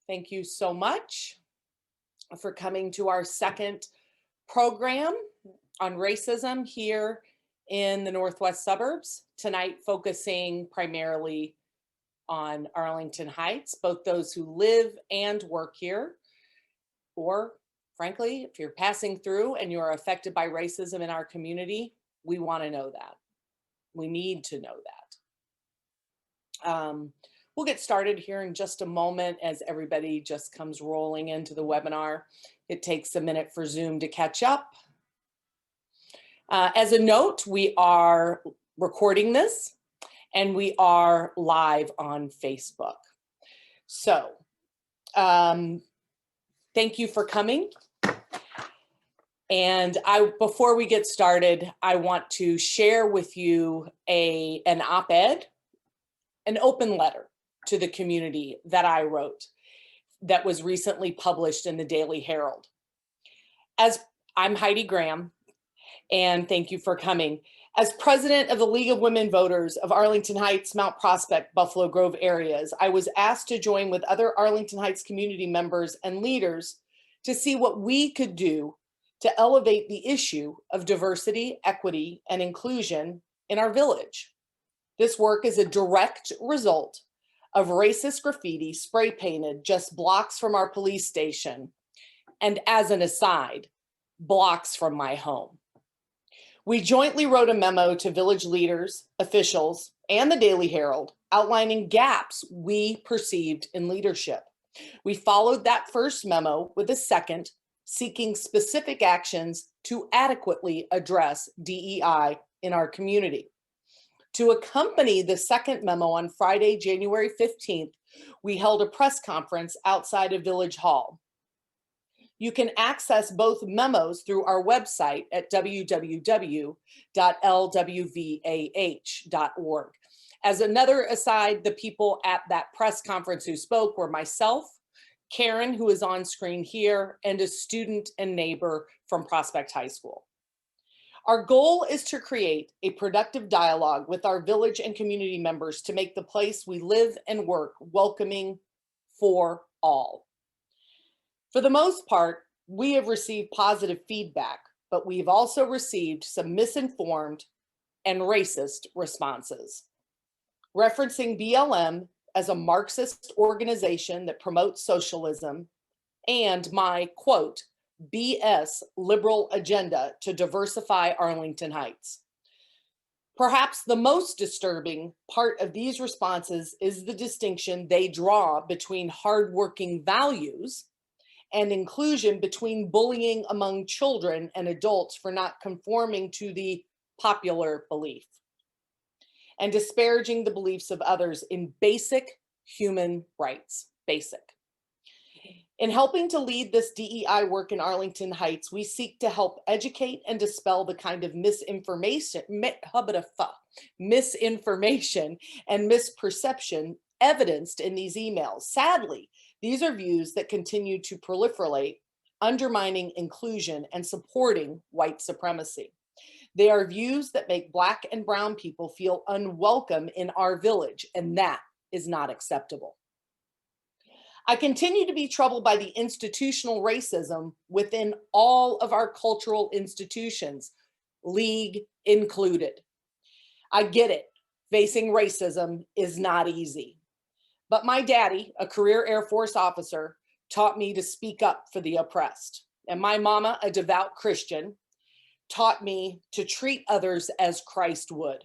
Thank you so much for coming to our second program on racism here in the Northwest suburbs. Tonight, focusing primarily on Arlington Heights, both those who live and work here, or frankly, if you're passing through and you're affected by racism in our community, we want to know that. We need to know that. We'll get started here in just a moment as everybody just comes rolling into the webinar. It takes a minute for Zoom to catch up. As a note, we are recording this and we are live on Facebook. So thank you for coming. And before we get started, I want to share with you an op-ed, an open letter to the community that I wrote that was recently published in the Daily Herald. I'm Heidi Graham, and thank you for coming. As president of the League of Women Voters of Arlington Heights, Mount Prospect, Buffalo Grove areas, I was asked to join with other Arlington Heights community members and leaders to see what we could do to elevate the issue of diversity, equity, and inclusion in our village. This work is a direct result of racist graffiti spray painted just blocks from our police station, and as an aside, blocks from my home. We jointly wrote a memo to village leaders, officials, and the Daily Herald outlining gaps we perceived in leadership. We followed that first memo with a second, seeking specific actions to adequately address DEI in our community. To accompany the second memo on Friday, January 15th, we held a press conference outside of Village Hall. You can access both memos through our website at www.lwvah.org. As another aside, the people at that press conference who spoke were myself, Karen, who is on screen here, and a student and neighbor from Prospect High School. Our goal is to create a productive dialogue with our village and community members to make the place we live and work welcoming for all. For the most part, we have received positive feedback, but we've also received some misinformed and racist responses. Referencing BLM as a Marxist organization that promotes socialism and my, quote, BS liberal agenda to diversify Arlington Heights. Perhaps the most disturbing part of these responses is the distinction they draw between hardworking values and inclusion, between bullying among children and adults for not conforming to the popular belief, and disparaging the beliefs of others in basic human rights, basic. In helping to lead this DEI work in Arlington Heights, we seek to help educate and dispel the kind of misinformation and misperception evidenced in these emails. Sadly, these are views that continue to proliferate, undermining inclusion and supporting white supremacy. They are views that make Black and brown people feel unwelcome in our village, and that is not acceptable. I continue to be troubled by the institutional racism within all of our cultural institutions, League included. I get it, facing racism is not easy. But my daddy, a career Air Force officer, taught me to speak up for the oppressed. And my mama, a devout Christian, taught me to treat others as Christ would.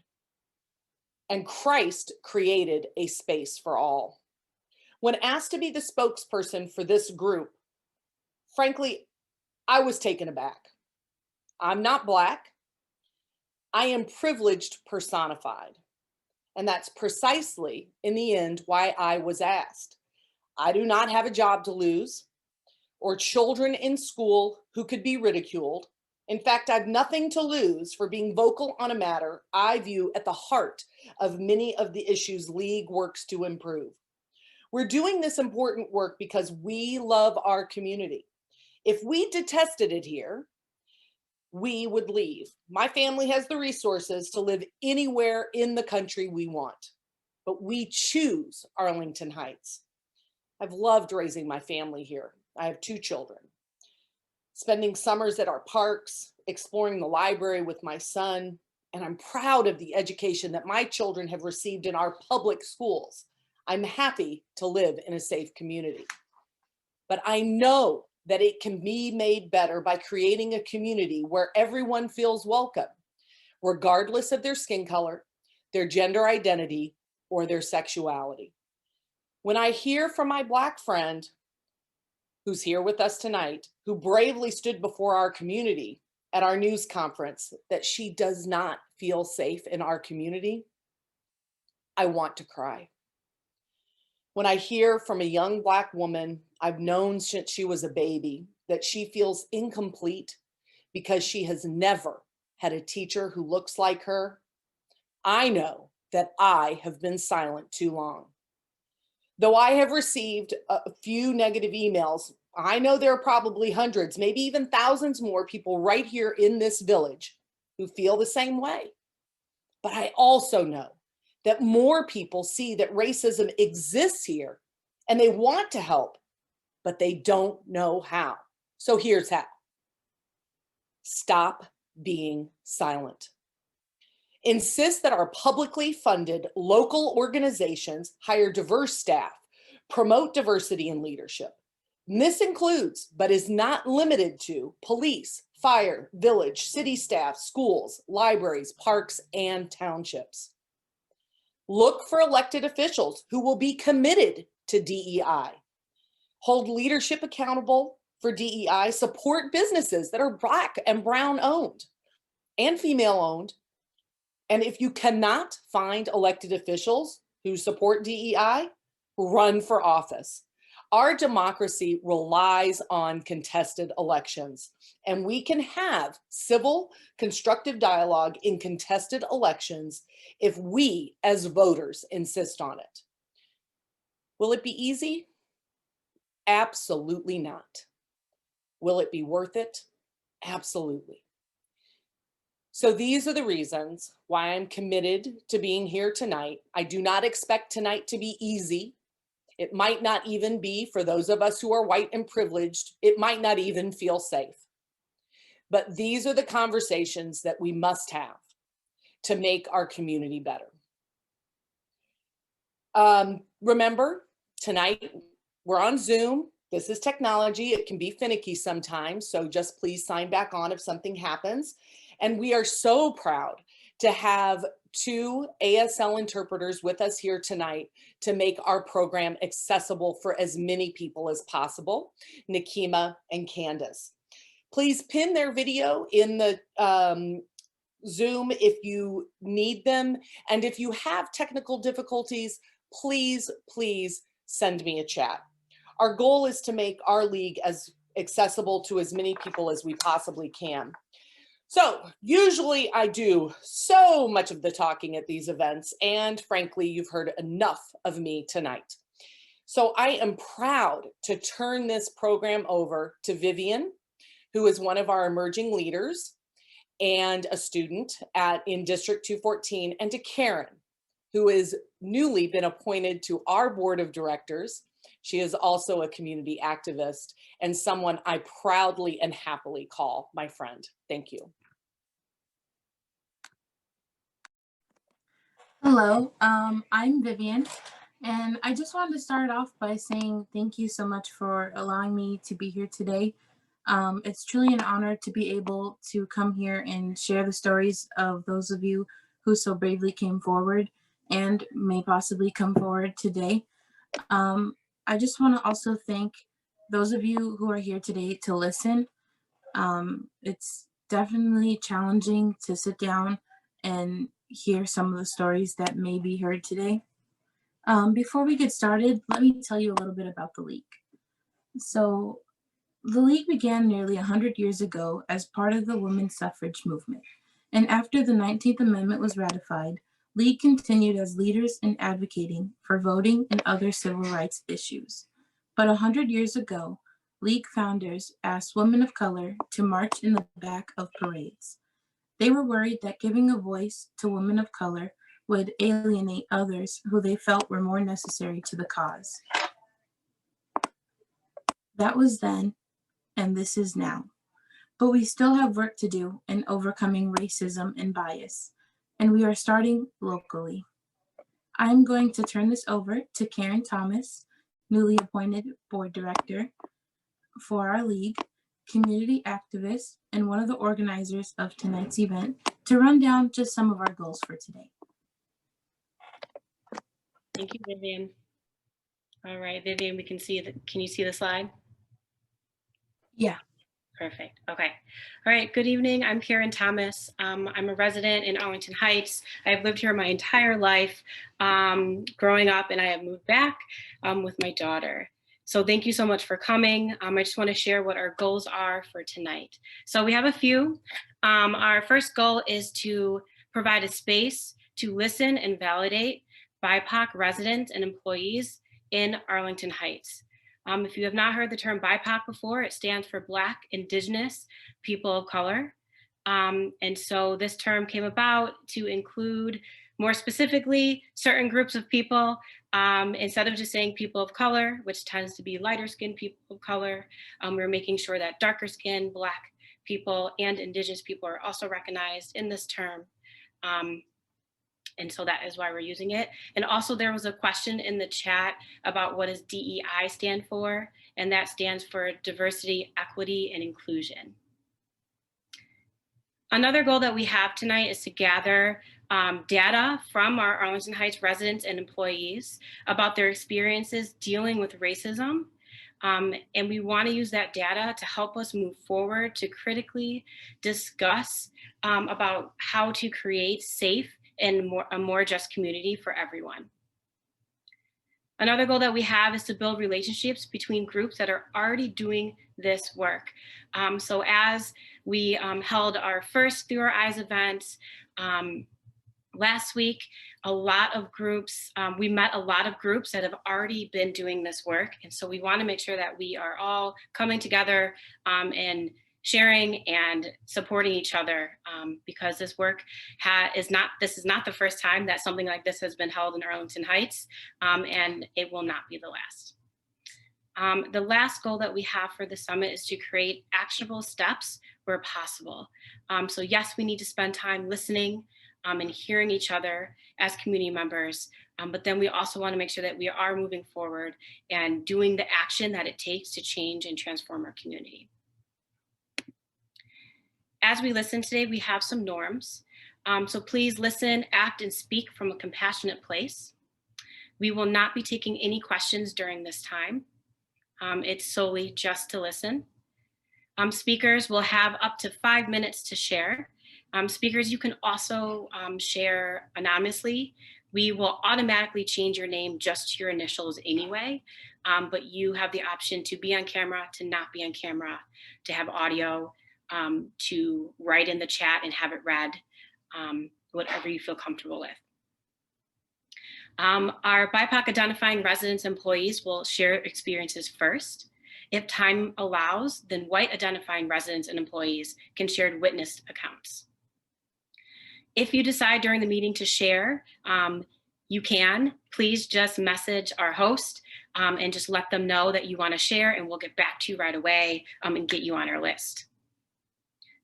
And Christ created a space for all. When asked to be the spokesperson for this group, frankly, I was taken aback. I'm not Black. I am privileged personified. And that's precisely, in the end, why I was asked. I do not have a job to lose or children in school who could be ridiculed. In fact, I have nothing to lose for being vocal on a matter I view at the heart of many of the issues League works to improve. We're doing this important work because we love our community. If we detested it here, we would leave. My family has the resources to live anywhere in the country we want, but we choose Arlington Heights. I've loved raising my family here. I have 2 children. Spending summers at our parks, exploring the library with my son, and I'm proud of the education that my children have received in our public schools. I'm happy to live in a safe community. But I know that it can be made better by creating a community where everyone feels welcome, regardless of their skin color, their gender identity, or their sexuality. When I hear from my Black friend, who's here with us tonight, who bravely stood before our community at our news conference, that she does not feel safe in our community, I want to cry. When I hear from a young Black woman I've known since she was a baby that she feels incomplete because she has never had a teacher who looks like her, I know that I have been silent too long. Though I have received a few negative emails, I know there are probably hundreds, maybe even thousands more people right here in this village who feel the same way. But I also know that more people see that racism exists here and they want to help, but they don't know how. So here's how. Stop being silent. Insist that our publicly funded local organizations hire diverse staff, promote diversity in leadership. And this includes, but is not limited to, police, fire, village, city staff, schools, libraries, parks, and townships. Look for elected officials who will be committed to DEI. Hold leadership accountable for DEI. Support businesses that are Black and brown owned and female owned. And if you cannot find elected officials who support DEI, run for office. Our democracy relies on contested elections, and we can have civil, constructive dialogue in contested elections if we, as voters, insist on it. Will it be easy? Absolutely not. Will it be worth it? Absolutely. So these are the reasons why I'm committed to being here tonight. I do not expect tonight to be easy. It might not even be, for those of us who are white and privileged, it might not even feel safe. But these are the conversations that we must have to make our community better. Remember, tonight we're on Zoom. This is technology. It can be finicky sometimes, so just please sign back on if something happens. And we are so proud to have 2 ASL interpreters with us here tonight to make our program accessible for as many people as possible, Nikema and Candace. Please pin their video in the Zoom if you need them. And if you have technical difficulties, please, please send me a chat. Our goal is to make our league as accessible to as many people as we possibly can. So usually I do so much of the talking at these events, and frankly, you've heard enough of me tonight. So I am proud to turn this program over to Vivian, who is one of our emerging leaders and a student in District 214, and to Karen, who has newly been appointed to our board of directors. She is also a community activist and someone I proudly and happily call my friend. Thank you. Hello, I'm Vivian, and I just wanted to start off by saying thank you so much for allowing me to be here today. It's truly an honor to be able to come here and share the stories of those of you who so bravely came forward and may possibly come forward today. I just want to also thank those of you who are here today to listen. It's definitely challenging to sit down and hear some of the stories that may be heard today. Before we get started, let me tell you a little bit about the League. So the League began nearly 100 years ago as part of the women's suffrage movement. And after the 19th Amendment was ratified, League continued as leaders in advocating for voting and other civil rights issues. But 100 years ago, League founders asked women of color to march in the back of parades. They were worried that giving a voice to women of color would alienate others who they felt were more necessary to the cause. That was then, and this is now. But we still have work to do in overcoming racism and bias, and we are starting locally. I'm going to turn this over to Karen Thomas, newly appointed board director for our league, community activist, and one of the organizers of tonight's event, to run down just some of our goals for today. Thank you, Vivian. All right, Vivian, can you see the slide? Yeah. Perfect. Okay. All right. Good evening. I'm Karen Thomas. I'm a resident in Arlington Heights. I've lived here my entire life growing up, and I have moved back with my daughter. So thank you so much for coming. I just want to share what our goals are for tonight. So we have a few. Our first goal is to provide a space to listen and validate BIPOC residents and employees in Arlington Heights. If you have not heard the term BIPOC before, it stands for Black, Indigenous, People of Color. And so this term came about to include more specifically certain groups of people. Instead of just saying people of color, which tends to be lighter skinned people of color, we're making sure that darker skinned Black people and Indigenous people are also recognized in this term. And so that is why we're using it. And also there was a question in the chat about what does DEI stand for, and that stands for diversity, equity, and inclusion. Another goal that we have tonight is to gather data from our Arlington Heights residents and employees about their experiences dealing with racism. And we want to use that data to help us move forward to critically discuss about how to create safe and a more just community for everyone. Another goal that we have is to build relationships between groups that are already doing this work. So as we held our first Through Our Eyes event last week, a lot of groups, we met a lot of groups that have already been doing this work. And so we want to make sure that we are all coming together and sharing and supporting each other because this work this is not the first time that something like this has been held in Arlington Heights, and it will not be the last. The last goal that we have for the summit is to create actionable steps where possible. So yes, we need to spend time listening and hearing each other as community members, but then we also want to make sure that we are moving forward and doing the action that it takes to change and transform our community. As we listen today, we have some norms. So please listen, act, and speak from a compassionate place. We will not be taking any questions during this time. It's solely just to listen. Speakers will have up to 5 minutes to share. Speakers, you can also share anonymously. We will automatically change your name just to your initials anyway, but you have the option to be on camera, to not be on camera, to have audio, to write in the chat and have it read, whatever you feel comfortable with. Our BIPOC identifying residents and employees will share experiences first. If time allows, then white identifying residents and employees can share witnessed accounts. If you decide during the meeting to share, you can. Please just message our host and just let them know that you want to share, and we'll get back to you right away and get you on our list.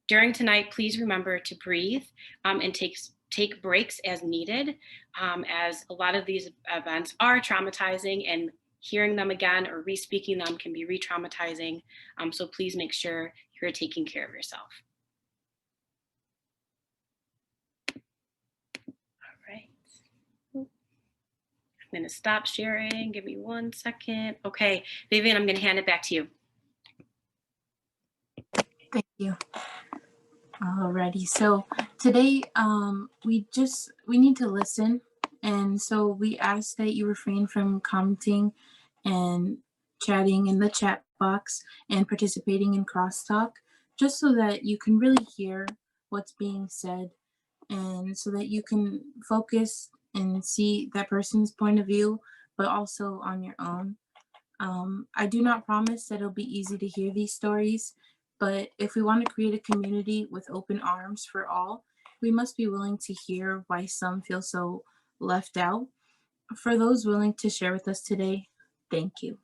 During tonight, please remember to breathe and take breaks as needed, as a lot of these events are traumatizing, and hearing them again or re-speaking them can be re-traumatizing. So please make sure you're taking care of yourself. All right. I'm going to stop sharing. Give me 1 second. Okay, Vivian, I'm going to hand it back to you. Thank you. Alrighty, so today we need to listen, and so we ask that you refrain from commenting and chatting in the chat box and participating in crosstalk, just so that you can really hear what's being said and so that you can focus and see that person's point of view, but also on your own. I do not promise that it'll be easy to hear these stories, but if we want to create a community with open arms for all, we must be willing to hear why some feel so left out. For those willing to share with us today, thank you.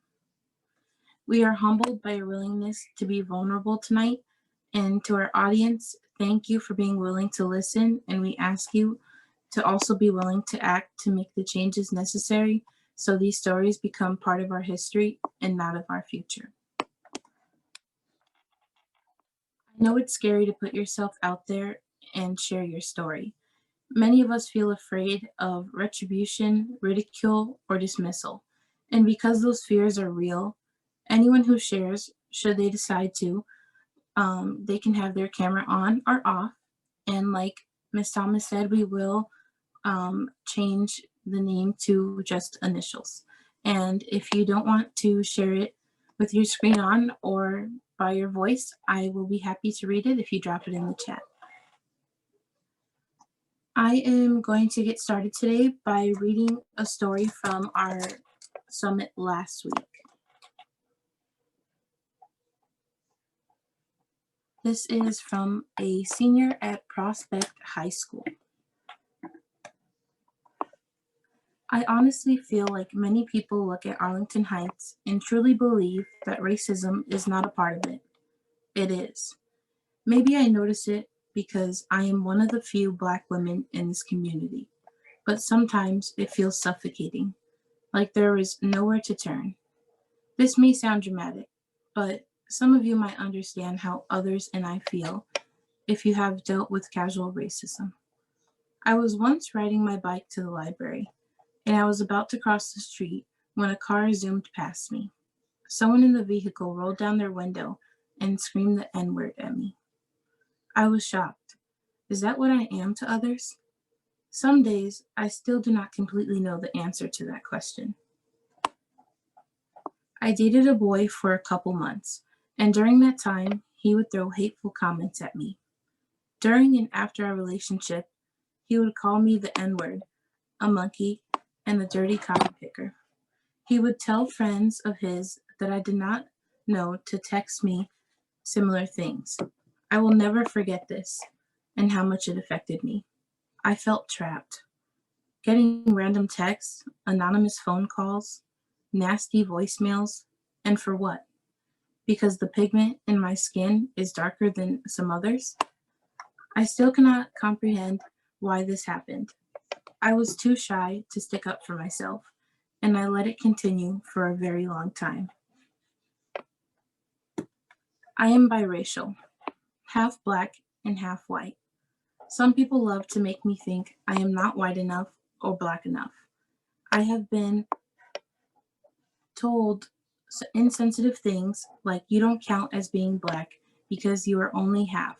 We are humbled by your willingness to be vulnerable tonight. And to our audience, thank you for being willing to listen. And we ask you to also be willing to act to make the changes necessary so these stories become part of our history and not of our future. I know it's scary to put yourself out there and share your story. Many of us feel afraid of retribution, ridicule, or dismissal. And because those fears are real, anyone who shares, should they decide to, they can have their camera on or off. And like Ms. Thomas said, we will change the name to just initials. And if you don't want to share it with your screen on or by your voice, I will be happy to read it if you drop it in the chat. I am going to get started today by reading a story from our summit last week. This is from a senior at Prospect High School. I honestly feel like many people look at Arlington Heights and truly believe that racism is not a part of it. It is. Maybe I notice it because I am one of the few Black women in this community, but sometimes it feels suffocating, like there is nowhere to turn. This may sound dramatic, but some of you might understand how others and I feel if you have dealt with casual racism. I was once riding my bike to the library, and I was about to cross the street when a car zoomed past me. Someone in the vehicle rolled down their window and screamed the N-word at me. I was shocked. Is that what I am to others? Some days, I still do not completely know the answer to that question. I dated a boy for a couple months, and during that time, he would throw hateful comments at me. During and after our relationship, he would call me the N-word, a monkey, and a dirty cotton picker. He would tell friends of his that I did not know to text me similar things. I will never forget this and how much it affected me. I felt trapped. Getting random texts, anonymous phone calls, nasty voicemails, and for what? Because the pigment in my skin is darker than some others? I still cannot comprehend why this happened. I was too shy to stick up for myself, and I let it continue for a very long time. I am biracial, half Black and half white. Some people love to make me think I am not white enough or Black enough. I have been told insensitive things like you don't count as being Black because you are only half,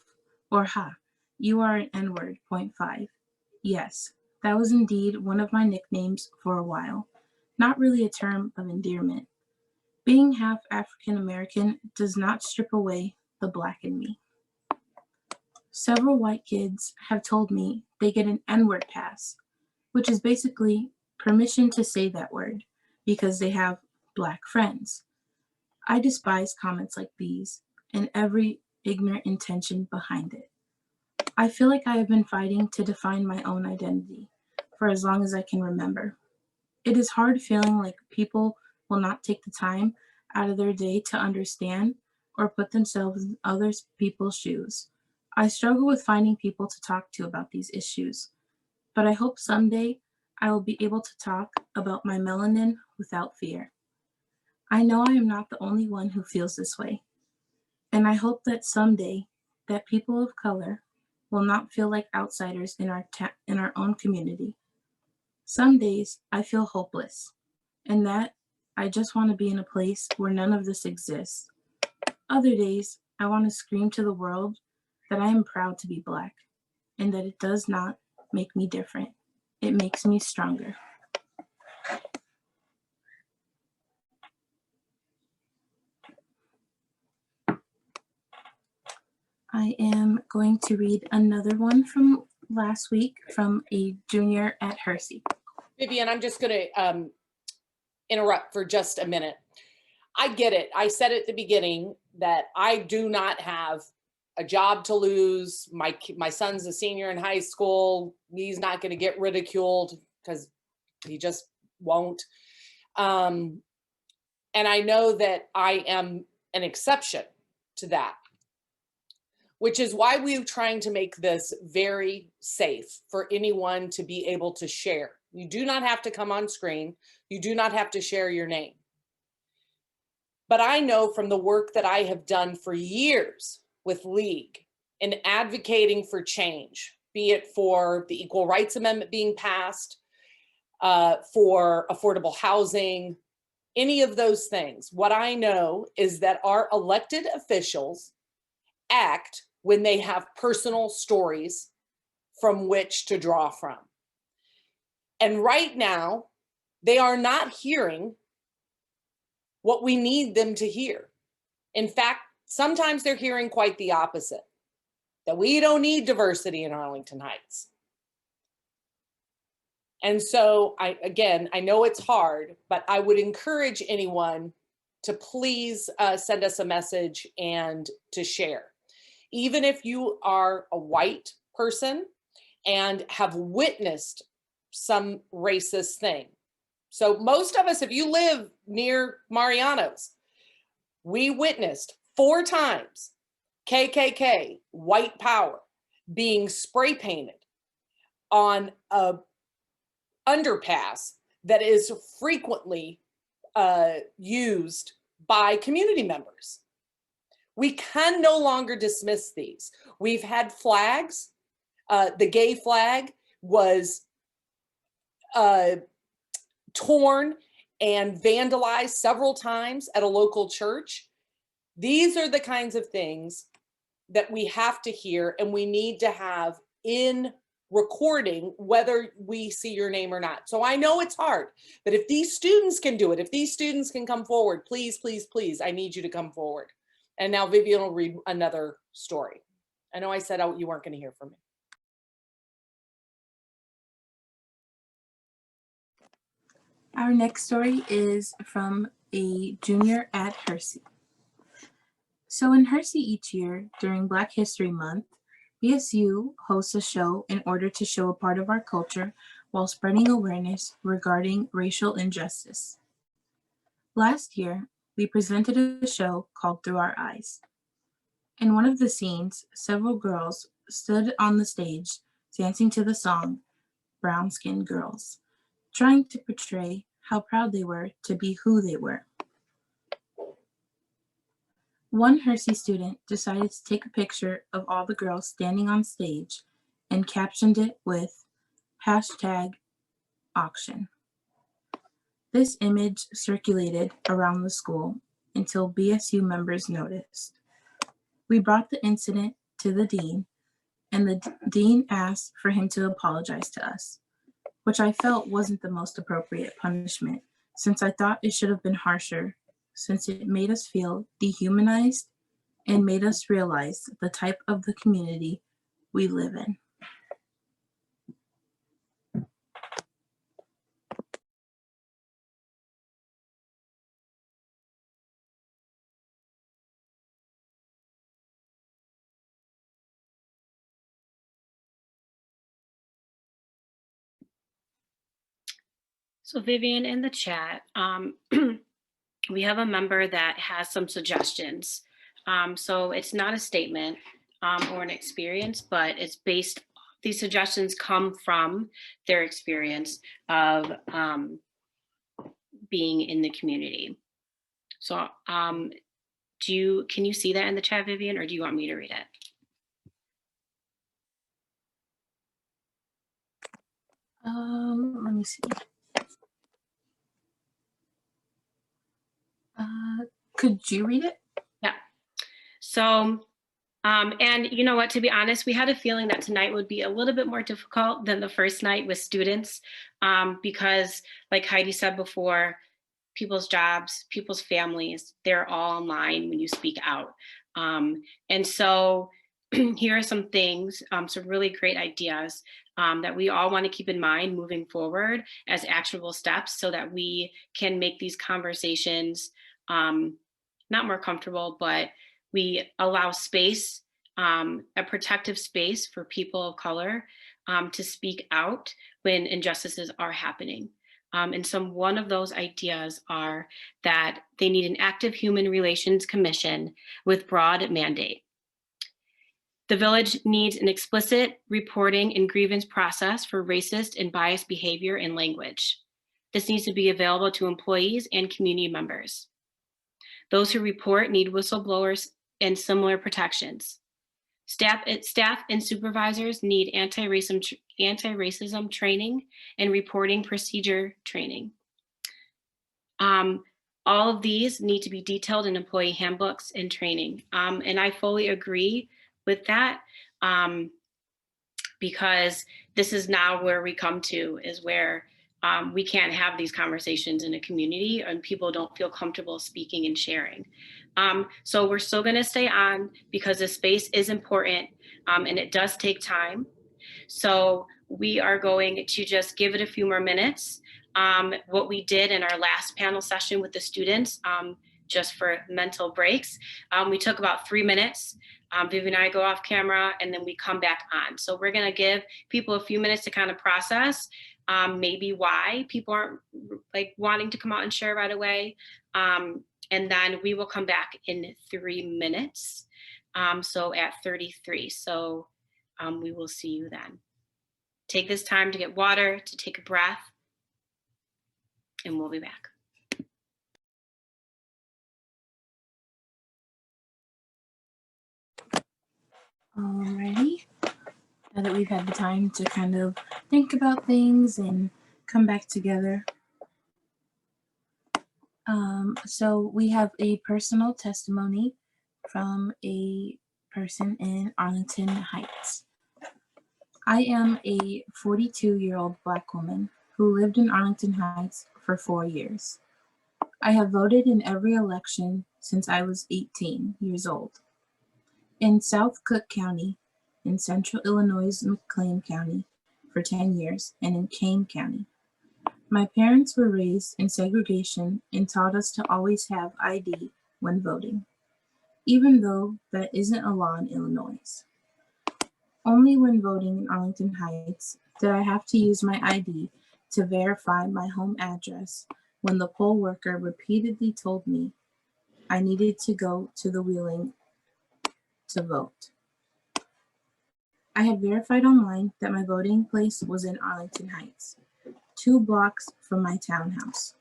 or ha, you are an N-word, 0.5. Yes, that was indeed one of my nicknames for a while. Not really a term of endearment. Being half African American does not strip away the Black in me. Several white kids have told me they get an N-word pass, which is basically permission to say that word because they have Black friends. I despise comments like these and every ignorant intention behind it. I feel like I have been fighting to define my own identity for as long as I can remember. It is hard feeling like people will not take the time out of their day to understand or put themselves in other people's shoes. I struggle with finding people to talk to about these issues, but I hope someday I will be able to talk about my melanin without fear. I know I am not the only one who feels this way, and I hope that someday that people of color will not feel like outsiders in our own community. Some days I feel hopeless, and that I just want to be in a place where none of this exists. Other days I want to scream to the world that I am proud to be Black, and that it does not make me different. It makes me stronger. I am going to read another one from last week from a junior at Hersey. Vivian, I'm just going to interrupt for just a minute. I get it. I said at the beginning that I do not have a job to lose. My son's a senior in high school. He's not going to get ridiculed because he just won't. And And I know that I am an exception to that, which is why we're trying to make this very safe for anyone to be able to share. You do not have to come on screen. You do not have to share your name. But I know from the work that I have done for years with League in advocating for change, be it for the Equal Rights Amendment being passed, for affordable housing, any of those things. What I know is that our elected officials act when they have personal stories from which to draw from. And right now, they are not hearing what we need them to hear. In fact, sometimes they're hearing quite the opposite, that we don't need diversity in Arlington Heights. And so I know it's hard, but I would encourage anyone to please send us a message and to share. Even if you are a white person and have witnessed some racist thing. So most of us, if you live near Mariano's, we witnessed 4 times KKK, white power, being spray painted on a underpass that is frequently used by community members. We can no longer dismiss these. We've had flags. The gay flag was torn and vandalized several times at a local church. These are the kinds of things that we have to hear and we need to have in recording, whether we see your name or not. So I know it's hard, but if these students can do it, if these students can come forward, please, please, please, I need you to come forward. And now Vivian will read another story. I know I said you weren't going to hear from me. Our next story is from a junior at Hersey. So in Hersey each year during Black History Month, BSU hosts a show in order to show a part of our culture while spreading awareness regarding racial injustice. Last year, we presented a show called Through Our Eyes. In one of the scenes, several girls stood on the stage dancing to the song Brown Skinned Girls, trying to portray how proud they were to be who they were. One Hersey student decided to take a picture of all the girls standing on stage and captioned it with #auction. This image circulated around the school until BSU members noticed. We brought the incident to the dean, and the dean asked for him to apologize to us, which I felt wasn't the most appropriate punishment, since I thought it should have been harsher, since it made us feel dehumanized and made us realize the type of the community we live in. So Vivian, in the chat, we have a member that has some suggestions. So it's not a statement or an experience, but it's based, these suggestions come from their experience of being in the community. So can you see that in the chat, Vivian, or do you want me to read it? Let me see. Could you read it? Yeah. So, and you know what, to be honest, we had a feeling that tonight would be a little bit more difficult than the first night with students, because like Heidi said before, people's jobs, people's families, they're all online when you speak out. And so here are some things, some really great ideas that we all want to keep in mind moving forward as actionable steps so that we can make these conversations not more comfortable, but we allow space, a protective space for people of color to speak out when injustices are happening. And one of those ideas are that they need an active human relations commission with broad mandate. The village needs an explicit reporting and grievance process for racist and biased behavior and language. This needs to be available to employees and community members. Those who report need whistleblowers and similar protections. Staff and supervisors need anti-racism training and reporting procedure training. All of these need to be detailed in employee handbooks and training. And I fully agree with that, because this is now where we come to, is where we can't have these conversations in a community and people don't feel comfortable speaking and sharing. So we're still gonna stay on because the space is important, and it does take time. So we are going to just give it a few more minutes. What we did in our last panel session with the students, just for mental breaks, we took about 3 minutes. Vivian and I go off camera and then we come back on. So we're gonna give people a few minutes to kind of process maybe why people aren't like wanting to come out and share right away. And then we will come back in 3 minutes. So at 33, so we will see you then. Take this time to get water, to take a breath, and we'll be back. Alrighty. Now that we've had the time to kind of think about things and come back together. So we have a personal testimony from a person in Arlington Heights. I am a 42-year-old Black woman who lived in Arlington Heights for 4 years. I have voted in every election since I was 18 years old. In South Cook County, in Central Illinois' McLean County for 10 years, and in Kane County. My parents were raised in segregation and taught us to always have ID when voting, even though that isn't a law in Illinois. Only when voting in Arlington Heights did I have to use my ID to verify my home address when the poll worker repeatedly told me I needed to go to the Wheeling to vote. I had verified online that my voting place was in Arlington Heights, 2 blocks from my townhouse.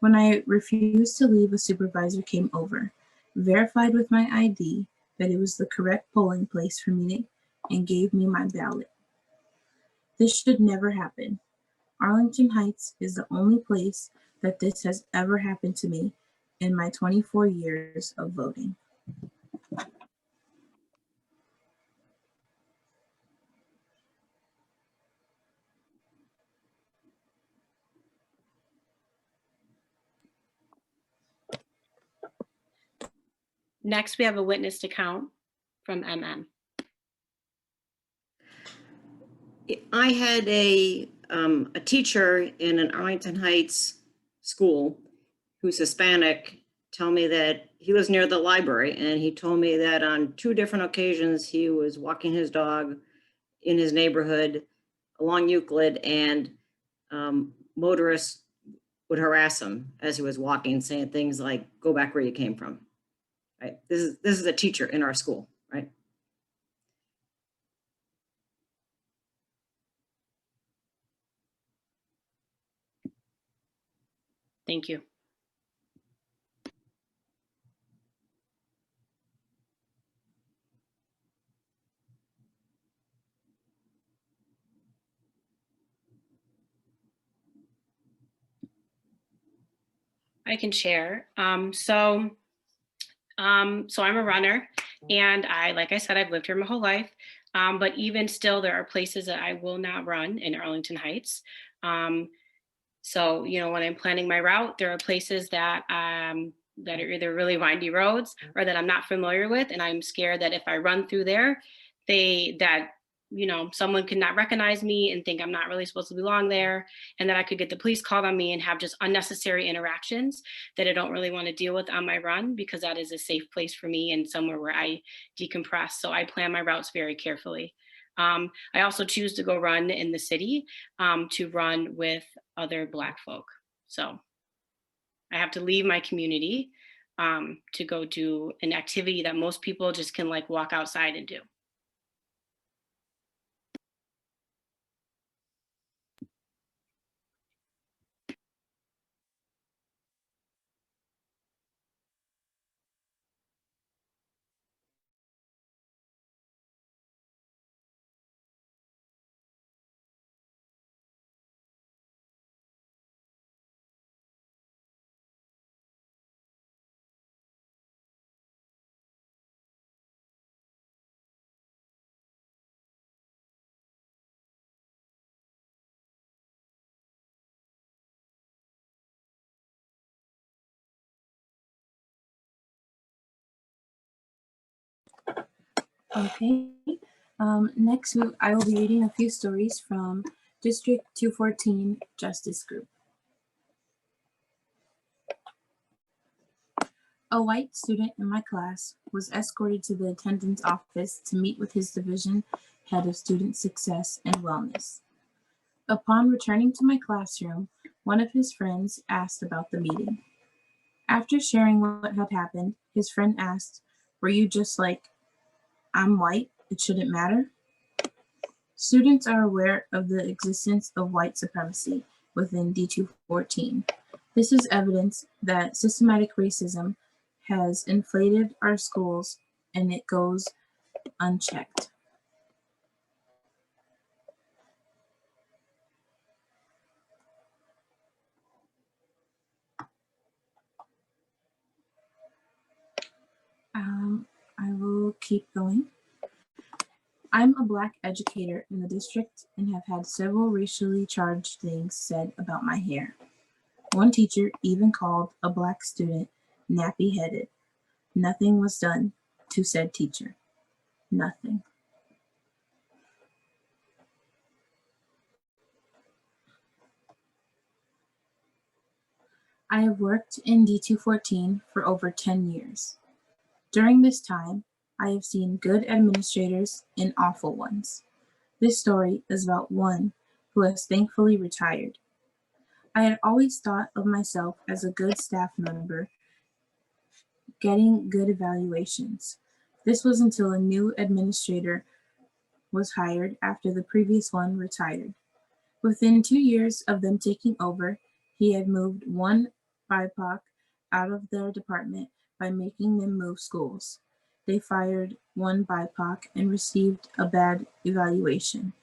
When I refused to leave, a supervisor came over, verified with my ID that it was the correct polling place for me, and gave me my ballot. This should never happen. Arlington Heights is the only place that this has ever happened to me in my 24 years of voting. Next, we have a witness account from MM. I had a teacher in an Arlington Heights school who's Hispanic tell me that he was near the library, and he told me that on 2 different occasions he was walking his dog in his neighborhood along Euclid, and motorists would harass him as he was walking, saying things like, "Go back where you came from." Right? This is a teacher in our school, right? Thank you. I can share. So I'm a runner, and like I said, I've lived here my whole life. But even still, there are places that I will not run in Arlington Heights. So, when I'm planning my route, there are places that that are either really windy roads or that I'm not familiar with, and I'm scared that if I run through there, someone could not recognize me and think I'm not really supposed to belong there, and that I could get the police called on me and have just unnecessary interactions that I don't really want to deal with on my run, because that is a safe place for me and somewhere where I decompress. So I plan my routes very carefully. I also choose to go run in the city, to run with other Black folk. So I have to leave my community to go do an activity that most people just can like walk outside and do. Okay. Next, I will be reading a few stories from District 214 Justice Group. A white student in my class was escorted to the attendance office to meet with his division head of student success and wellness. Upon returning to my classroom, one of his friends asked about the meeting. After sharing what had happened, his friend asked, "Were you just like, I'm white, it shouldn't matter?" Students are aware of the existence of white supremacy within D214. This is evidence that systematic racism has inflated our schools and it goes unchecked. I will keep going. I'm a Black educator in the district and have had several racially charged things said about my hair. One teacher even called a Black student nappy-headed. Nothing was done to said teacher. Nothing. I have worked in D214 for over 10 years. During this time, I have seen good administrators and awful ones. This story is about one who has thankfully retired. I had always thought of myself as a good staff member, getting good evaluations. This was until a new administrator was hired after the previous one retired. Within 2 years of them taking over, he had moved one BIPOC out of their department by making them move schools. They fired one BIPOC and received a bad evaluation.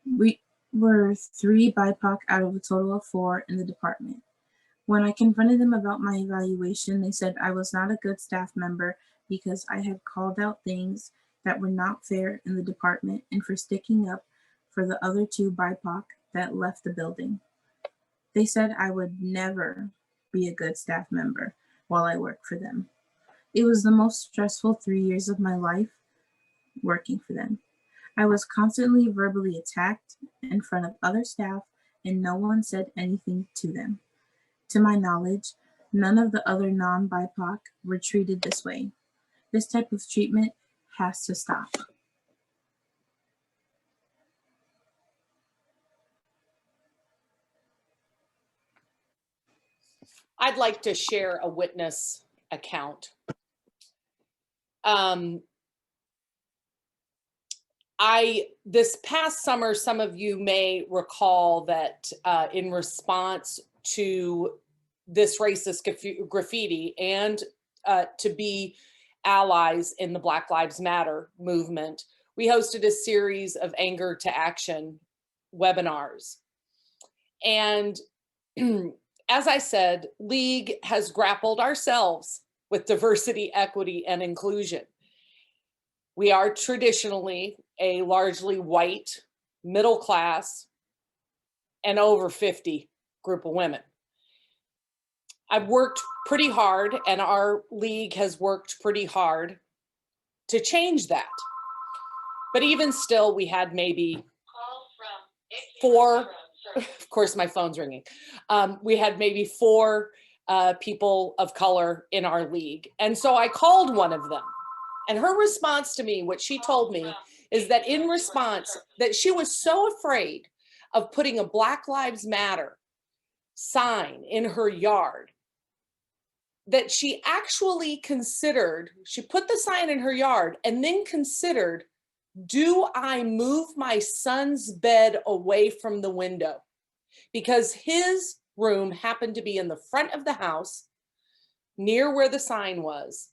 We were 3 BIPOC out of a total of 4 in the department. When I confronted them about my evaluation, they said I was not a good staff member because I had called out things that were not fair in the department and for sticking up for the other 2 BIPOC that left the building. They said I would never be a good staff member while I worked for them. It was the most stressful 3 years of my life working for them. I was constantly verbally attacked in front of other staff and no one said anything to them. To my knowledge, none of the other non-BIPOC were treated this way. This type of treatment has to stop. I'd like to share a witness account. This past summer, some of you may recall that in response to this racist graffiti and to be allies in the Black Lives Matter movement, we hosted a series of anger to action webinars. And as I said, League has grappled ourselves with diversity, equity, and inclusion. We are traditionally a largely white, middle class, and over 50 group of women. I've worked pretty hard, and our league has worked pretty hard to change that. But even still, we had maybe 4, of course my phone's ringing. We had maybe 4 people of color in our league. And so I called one of them. And her response to me, what she told me, is that in response, that she was so afraid of putting a Black Lives Matter sign in her yard that she actually considered, she put the sign in her yard and then considered, do I move my son's bed away from the window? Because his room happened to be in the front of the house near where the sign was.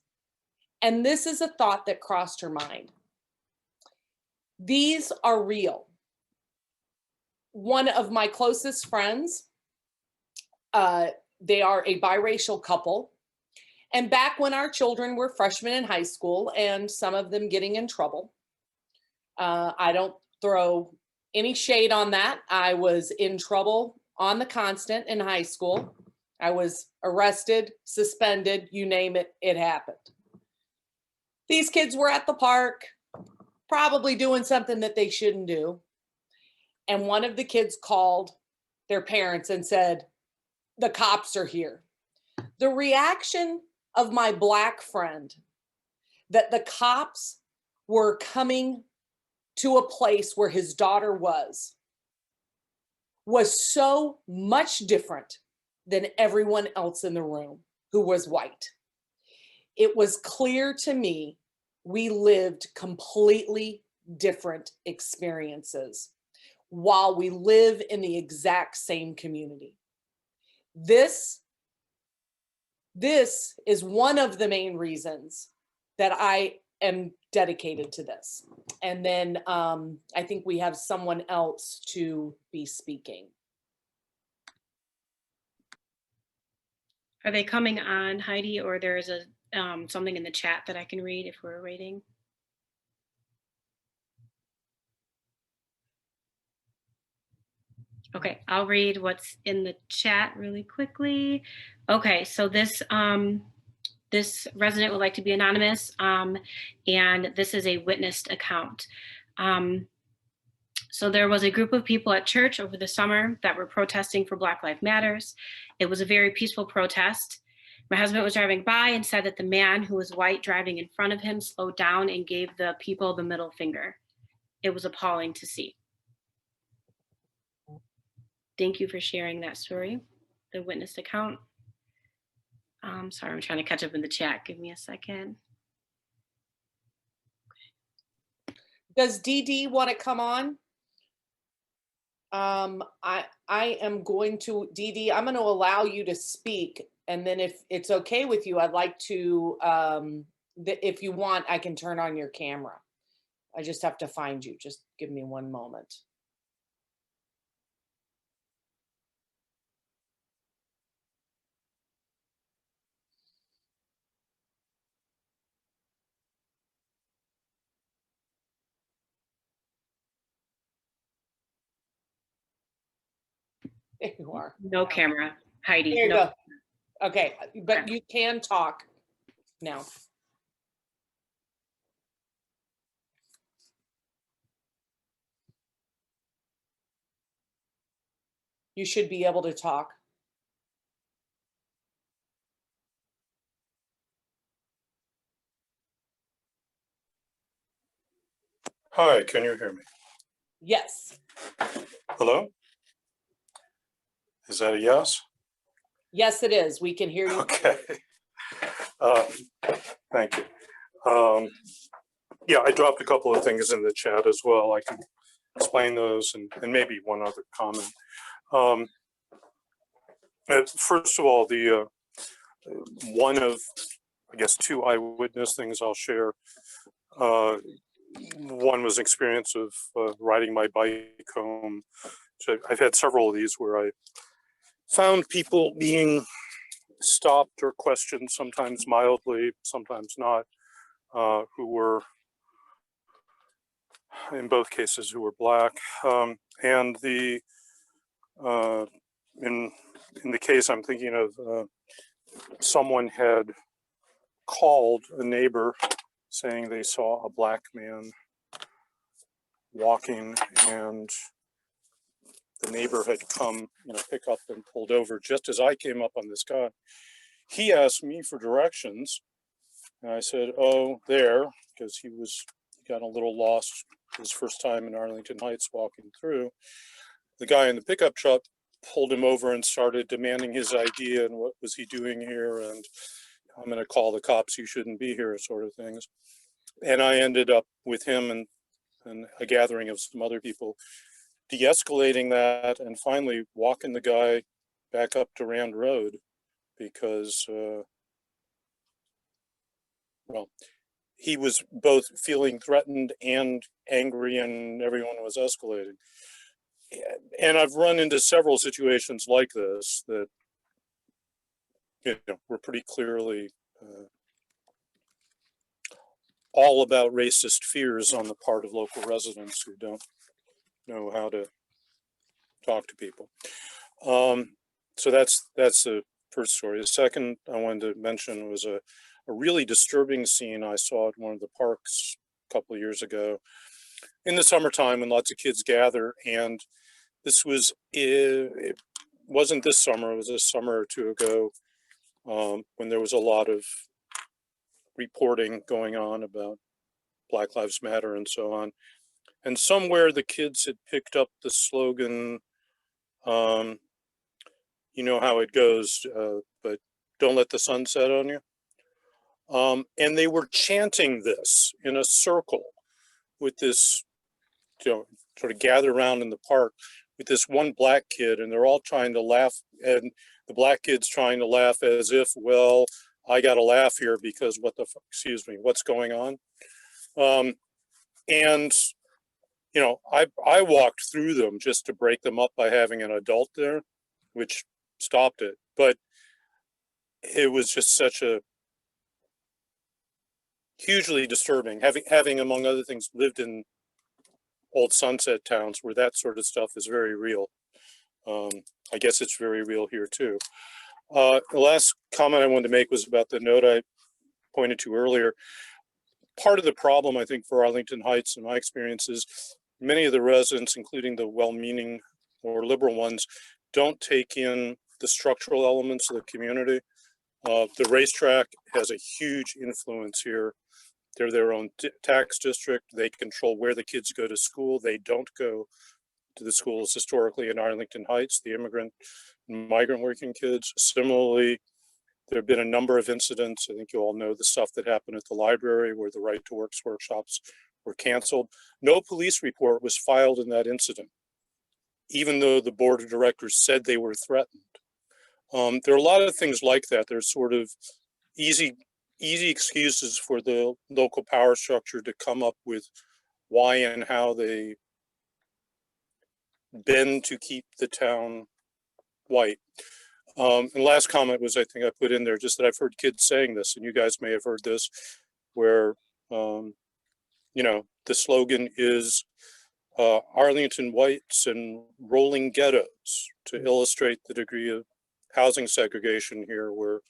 And this is a thought that crossed her mind. These are real. One of my closest friends, they are a biracial couple. And back when our children were freshmen in high school and some of them getting in trouble, I don't throw any shade on that. I was in trouble on the constant in high school. I was arrested, suspended, you name it, it happened. These kids were at the park, probably doing something that they shouldn't do. And one of the kids called their parents and said, the cops are here. The reaction of my Black friend that the cops were coming to a place where his daughter was so much different than everyone else in the room who was white. It was clear to me we lived completely different experiences while we live in the exact same community. This is one of the main reasons that I am dedicated to this. And then I think we have someone else to be speaking. Are they coming on, Heidi, or there's a something in the chat that I can read if we're waiting? Okay, I'll read what's in the chat really quickly. Okay, so this this resident would like to be anonymous, and this is a witnessed account. So there was a group of people at church over the summer that were protesting for Black Lives Matters. It was a very peaceful protest. My husband was driving by and said that the man who was white driving in front of him slowed down and gave the people the middle finger. It was appalling to see. Thank you for sharing that story, the witnessed account. Sorry, I'm trying to catch up in the chat. Give me a second. Does DD want to come on? I am going to, DD, I'm going to allow you to speak. And then if it's okay with you, I'd like to, if you want, I can turn on your camera. I just have to find you. Just give me one moment. There you are. No camera, Heidi. There you no. go. Okay, but you can talk now. You should be able to talk. Hi, can you hear me? Yes. Hello? Is that a yes? Yes, it is. We can hear you. Okay. Thank you. Yeah, I dropped a couple of things in the chat as well. I can explain those and maybe one other comment. First of all, the one of, I guess, two eyewitness things I'll share. One was experience of riding my bike home. So I've had several of these where I found people being stopped or questioned, sometimes mildly, sometimes not, who were, in both cases, who were Black. And the in the case I'm thinking of, someone had called a neighbor saying they saw a Black man walking, and the neighbor had come, pick up and pulled over just as I came up on this guy. He asked me for directions, and I said, "Oh, there," because he got a little lost his first time in Arlington Heights walking through. The guy in the pickup truck pulled him over and started demanding his ID and what was he doing here, and I'm going to call the cops, you shouldn't be here, sort of things. And I ended up with him and a gathering of some other people de-escalating that and finally walking the guy back up to Rand Road because, well, he was both feeling threatened and angry and everyone was escalating. And I've run into several situations like this that, you know, were pretty clearly all about racist fears on the part of local residents who don't know how to talk to people. So that's the first story. The second I wanted to mention was a really disturbing scene I saw at one of the parks a couple of years ago in the summertime when lots of kids gather. And this was, it wasn't this summer, it was a summer or two ago when there was a lot of reporting going on about Black Lives Matter and so on. And somewhere the kids had picked up the slogan, you know how it goes, but don't let the sun set on you. And they were chanting this in a circle with this, you know, sort of gather around in the park with this one black kid, and they're all trying to laugh, and the black kid's trying to laugh as if, well, I got to laugh here because excuse me, what's going on? And, you know, I walked through them just to break them up by having an adult there, which stopped it. But it was just such a hugely disturbing, having among other things lived in old sunset towns where that sort of stuff is very real. I guess it's very real here too. The last comment I wanted to make was about the note I pointed to earlier. Part of the problem, I think, for Arlington Heights, in my experience, is many of the residents, including the well-meaning or liberal ones, don't take in the structural elements of the community. The racetrack has a huge influence here. They're their own tax district. They control where the kids go to school. They don't go to the schools historically in Arlington Heights, the immigrant and migrant working kids. Similarly, there have been a number of incidents. I think you all know the stuff that happened at the library where the Right to Works workshops were canceled. No police report was filed in that incident, even though the board of directors said they were threatened. There are a lot of things like that. There's sort of easy excuses for the local power structure to come up with why and how they bend to keep the town white. And last comment was, I think I put in there just that I've heard kids saying this, and you guys may have heard this, where, you know, the slogan is Arlington whites and rolling ghettos, to illustrate the degree of housing segregation here, where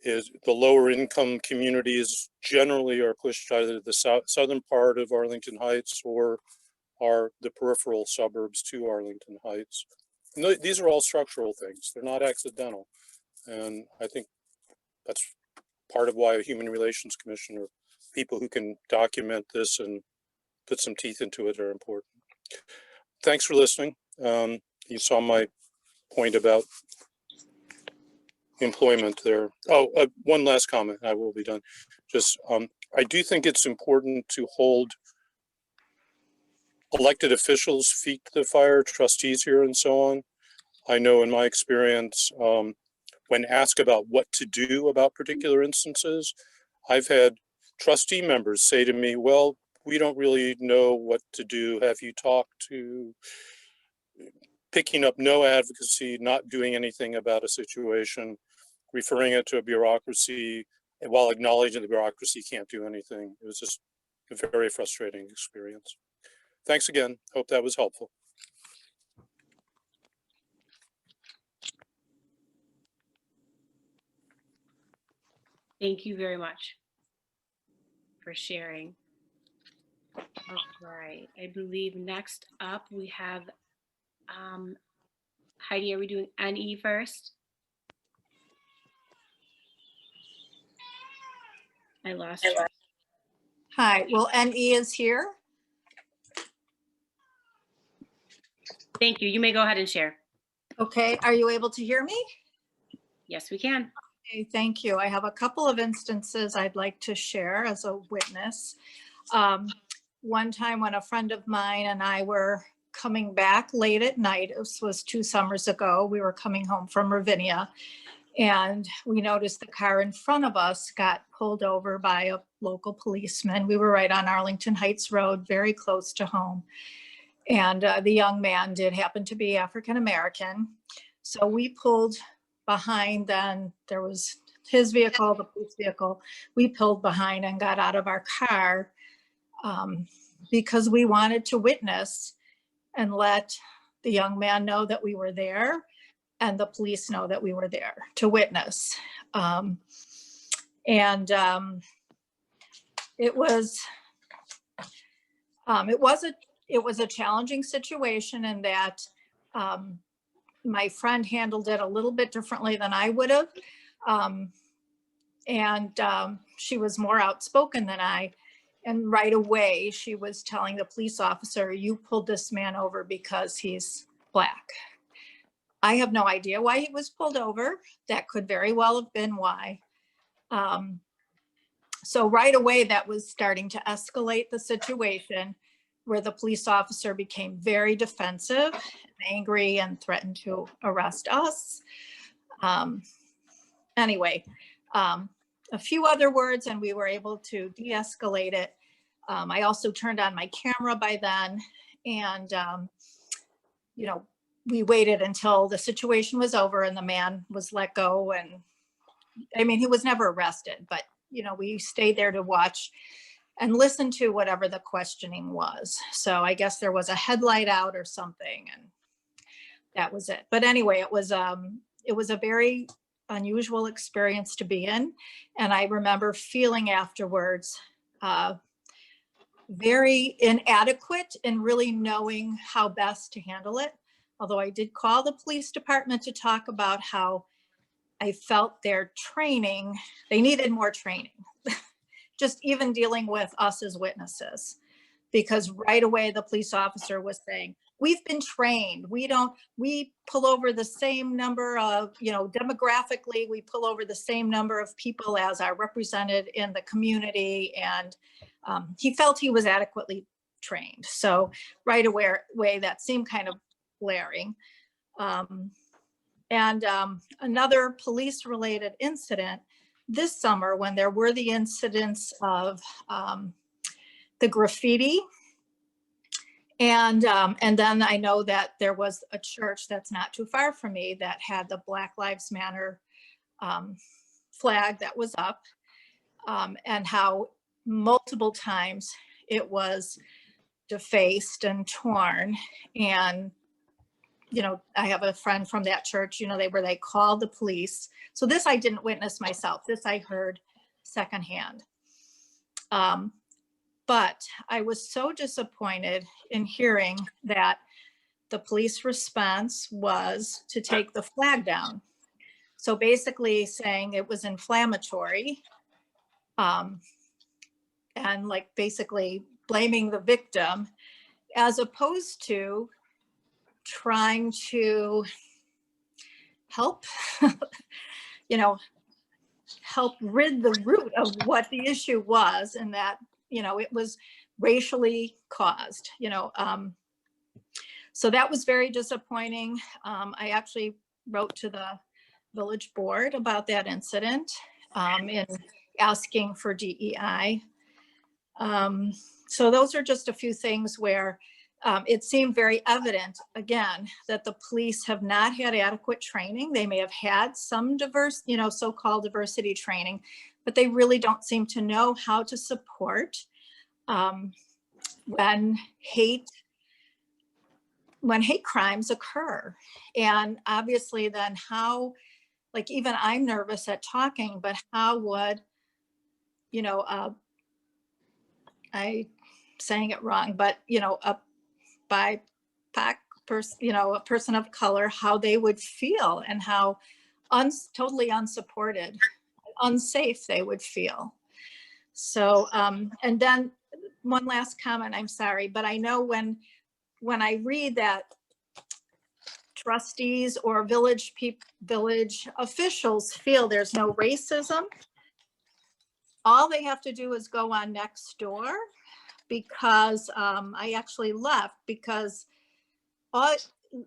is the lower income communities generally are pushed either to the southern part of Arlington Heights or are the peripheral suburbs to Arlington Heights. And these are all structural things. They're not accidental. And I think that's part of why a Human Relations Commission or people who can document this and put some teeth into it are important. Thanks for listening. You saw my point about employment there. Oh, one last comment, I will be done. Just, I do think it's important to hold elected officials' feet to the fire, trustees here and so on. I know in my experience, when asked about what to do about particular instances, I've had trustee members say to me, well, we don't really know what to do. Have you talked to picking up no advocacy, not doing anything about a situation, referring it to a bureaucracy, and while acknowledging the bureaucracy can't do anything? It was just a very frustrating experience. Thanks again. Hope that was helpful. Thank you very much for sharing. All right, I believe next up we have Heidi. Are we doing NE first? I lost you. Hi, well, NE is here. Thank you. You may go ahead and share. Okay, are you able to hear me? Yes, we can. Okay, thank you. I have a couple of instances I'd like to share as a witness. One time when a friend of mine and I were coming back late at night, this was 2 summers ago, we were coming home from Ravinia, and we noticed the car in front of us got pulled over by a local policeman. We were right on Arlington Heights Road, very close to home. And the young man did happen to be African American. So we pulled behind, then there was his vehicle, the police vehicle. We pulled behind and got out of our car because we wanted to witness and let the young man know that we were there and the police know that we were there to witness. It was a challenging situation in that my friend handled it a little bit differently than I would have. She was more outspoken than I. And right away, she was telling the police officer, "You pulled this man over because he's Black." I have no idea why he was pulled over. That could very well have been why. So right away, that was starting to escalate the situation, where the police officer became very defensive and angry and threatened to arrest us. Anyway, a few other words and we were able to de-escalate it. I also turned on my camera by then, and we waited until the situation was over and the man was let go. And I mean, he was never arrested, but we stayed there to watch and listen to whatever the questioning was. So I guess there was a headlight out or something, and that was it. But anyway, it was a very unusual experience to be in. And I remember feeling afterwards very inadequate in really knowing how best to handle it. Although I did call the police department to talk about how I felt their training, they needed more training, just even dealing with us as witnesses. Because right away, the police officer was saying, "We've been trained. We pull over the same number of, demographically, we pull over the same number of people as are represented in the community." And he felt he was adequately trained. So right away, that seemed kind of glaring. Another police-related incident this summer, when there were the incidents of the graffiti. And then I know that there was a church that's not too far from me that had the Black Lives Matter flag that was up, and how multiple times it was defaced and torn. And I have a friend from that church, they called the police. So this I didn't witness myself. This I heard secondhand. But I was so disappointed in hearing that the police response was to take the flag down. So basically saying it was inflammatory, and basically blaming the victim, as opposed to trying to help, help rid the root of what the issue was, and that, it was racially caused, so that was very disappointing. I actually wrote to the village board about that incident, in asking for DEI. So those are just a few things where it seemed very evident, again, that the police have not had adequate training. They may have had some so-called diversity training, but they really don't seem to know how to support when hate crimes occur. And obviously then how, even I'm nervous at talking, but how would, I saying it wrong, but, a BIPOC person, a person of color, how they would feel and how totally unsupported, unsafe they would feel. So, and then one last comment, I'm sorry, but I know when I read that trustees or village officials feel there's no racism, all they have to do is go on Nextdoor, because I actually left because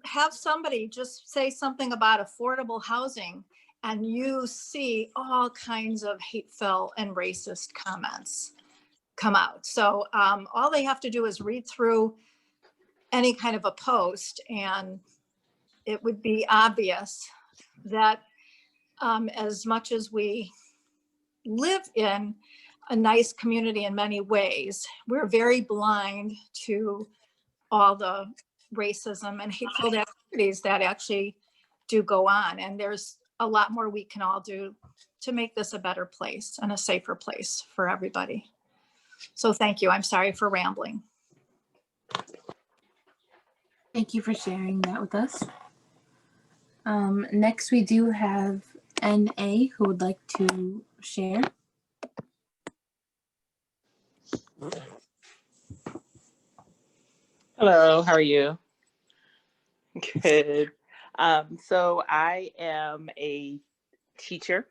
have somebody just say something about affordable housing and you see all kinds of hateful and racist comments come out. So all they have to do is read through any kind of a post and it would be obvious that as much as we live in a nice community in many ways, we're very blind to all the racism and hateful activities that actually do go on. And there's a lot more we can all do to make this a better place and a safer place for everybody. So thank you. I'm sorry for rambling. Thank you for sharing that with us. Next, we do have NA who would like to share. Hello, how are you? Good. So I am a teacher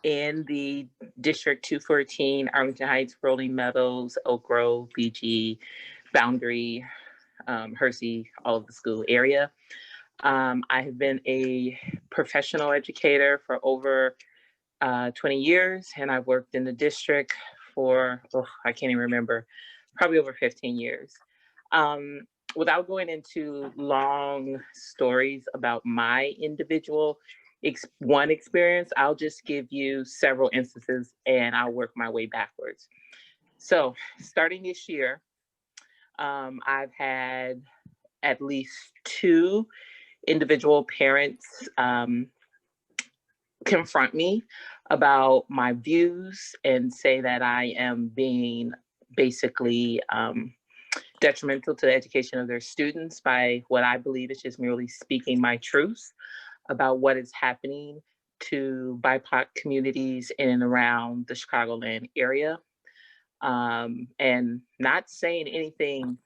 in the District 214, Arlington Heights, Rolling Meadows, Oak Grove, BG, Boundary, Hersey, all of the school area. I have been a professional educator for over 20 years, and I've worked in the district for, I can't even remember, probably over 15 years. Without going into long stories about my individual one experience, I'll just give you several instances and I'll work my way backwards. So starting this year, I've had at least 2 individual parents confront me about my views and say that I am being basically detrimental to the education of their students by what I believe is just merely speaking my truth about what is happening to BIPOC communities in and around the Chicagoland area, and not saying anything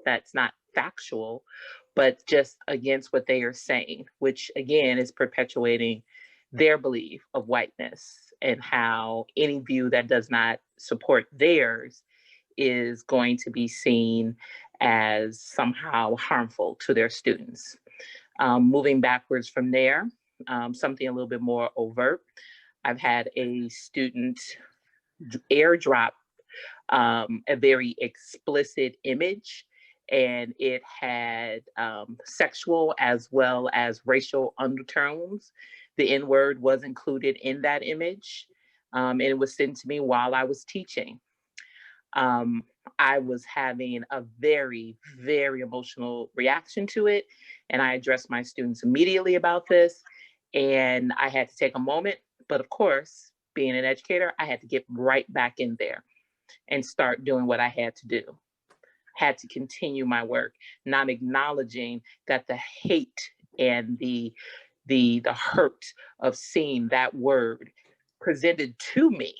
that's not factual, but just against what they are saying, which again is perpetuating their belief of whiteness and how any view that does not support theirs is going to be seen as somehow harmful to their students. Moving backwards from there, something a little bit more overt, I've had a student airdrop a very explicit image, and it had sexual as well as racial undertones. The N-word was included in that image, and it was sent to me while I was teaching. I was having a very, very emotional reaction to it, and I addressed my students immediately about this, and I had to take a moment, but of course, being an educator, I had to get right back in there and start doing what I had to do. Had to continue my work, not acknowledging that the hate and the hurt of seeing that word presented to me,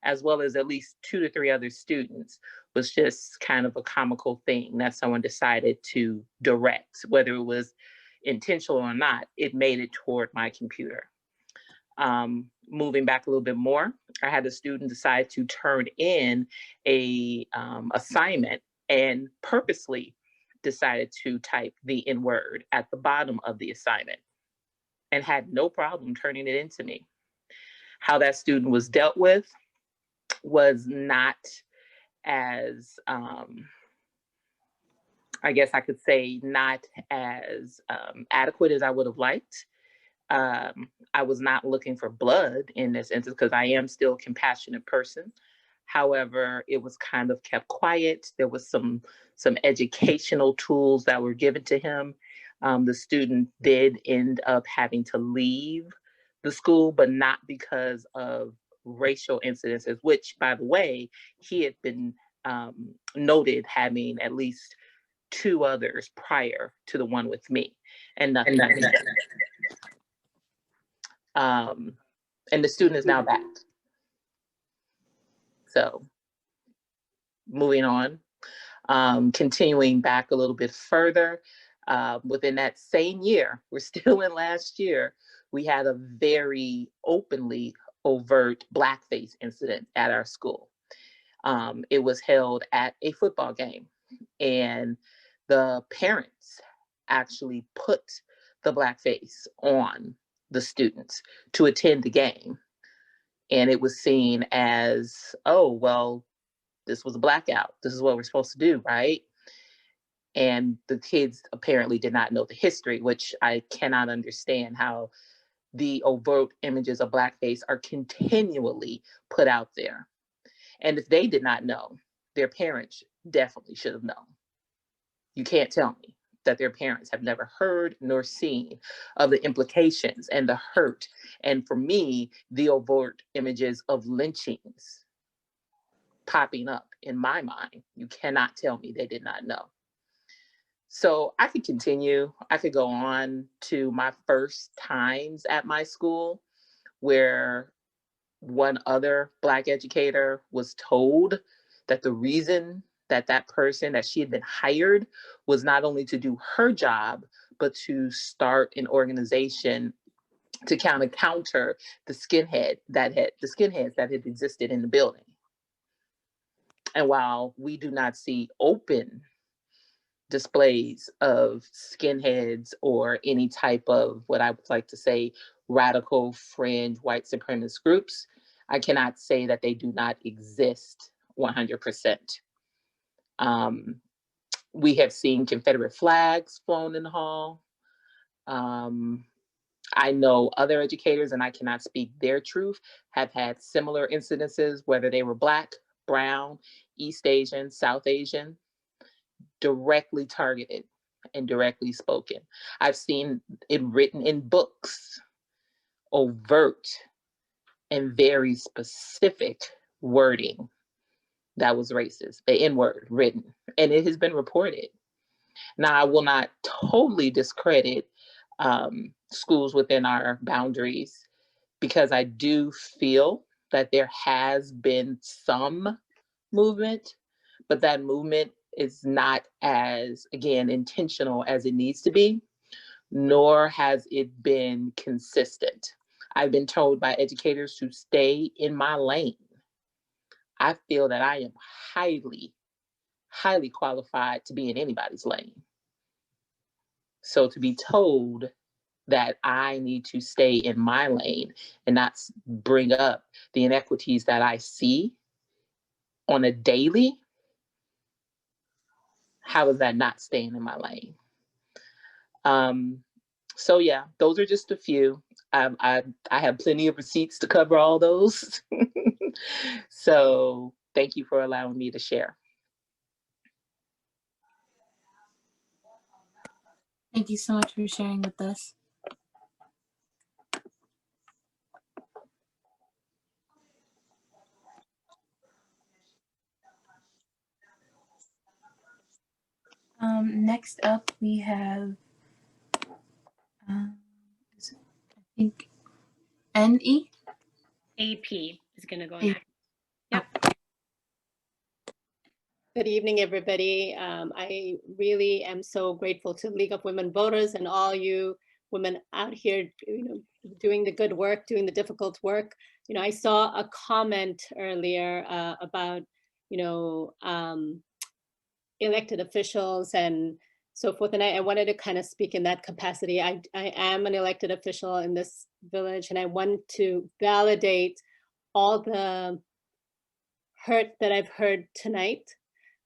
as well as at least 2 to 3 other students, was just kind of a comical thing that someone decided to direct. Whether it was intentional or not, it made it toward my computer. Moving back a little bit more, I had a student decide to turn in a assignment and purposely decided to type the N-word at the bottom of the assignment and had no problem turning it into me. How that student was dealt with was not as, I guess I could say, not as adequate as I would have liked. I was not looking for blood in this instance because I am still a compassionate person. However, it was kind of kept quiet. There was some educational tools that were given to him. The student did end up having to leave the school, but not because of racial incidences, which, by the way, he had been noted having at least 2 others prior to the one with me, and nothing. And the student is now back. So moving on, continuing back a little bit further, Within that same year, we're still in last year, we had a very openly overt blackface incident at our school. It was held at a football game, and the parents actually put the blackface on the students to attend the game. And it was seen as, oh, well, this was a blackout. This is what we're supposed to do, right? And the kids apparently did not know the history, which I cannot understand how the overt images of blackface are continually put out there. And if they did not know, their parents definitely should have known. You can't tell me that their parents have never heard nor seen of the implications and the hurt. And for me, the overt images of lynchings popping up in my mind. You cannot tell me they did not know. So I could continue. I could go on to my first times at my school where one other Black educator was told that the reason that that person, that she had been hired, was not only to do her job, but to start an organization to counter the skinheads that had existed in the building. And while we do not see open displays of skinheads or any type of what I would like to say radical fringe white supremacist groups, I cannot say that they do not exist 100%. We have seen Confederate flags flown in the hall. I know other educators, and I cannot speak their truth, have had similar incidences, whether they were Black, Brown, East Asian, South Asian, directly targeted and directly spoken. I've seen it written in books, overt and very specific wording that was racist, the N-word written, and it has been reported. Now, I will not totally discredit schools within our boundaries, because I do feel that there has been some movement, but that movement is not as, again, intentional as it needs to be, nor has it been consistent. I've been told by educators to stay in my lane. I feel that I am highly, highly qualified to be in anybody's lane. So to be told that I need to stay in my lane and not bring up the inequities that I see on a daily, how is that not staying in my lane? So yeah, those are just a few. I have plenty of receipts to cover all those. So thank you for allowing me to share. Thank you so much for sharing with us. Next up, we have, I think, N.E. AP is going to go A- next. Yep. Good evening, everybody. I really am so grateful to League of Women Voters and all you women out here, doing the good work, doing the difficult work. I saw a comment earlier about, elected officials and so forth. And I wanted to kind of speak in that capacity. I am an elected official in this village, and I want to validate all the hurt that I've heard tonight.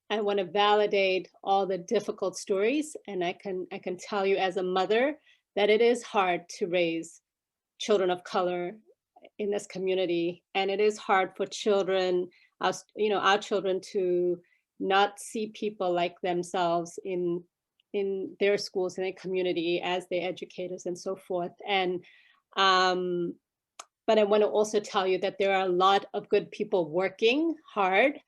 I want to validate all the difficult stories, and I can tell you as a mother that it is hard to raise children of color in this community, and it is hard for children, our children, to not see people like themselves in their schools, in their community, as their educators and so forth. And but I want to also tell you that there are a lot of good people working hard.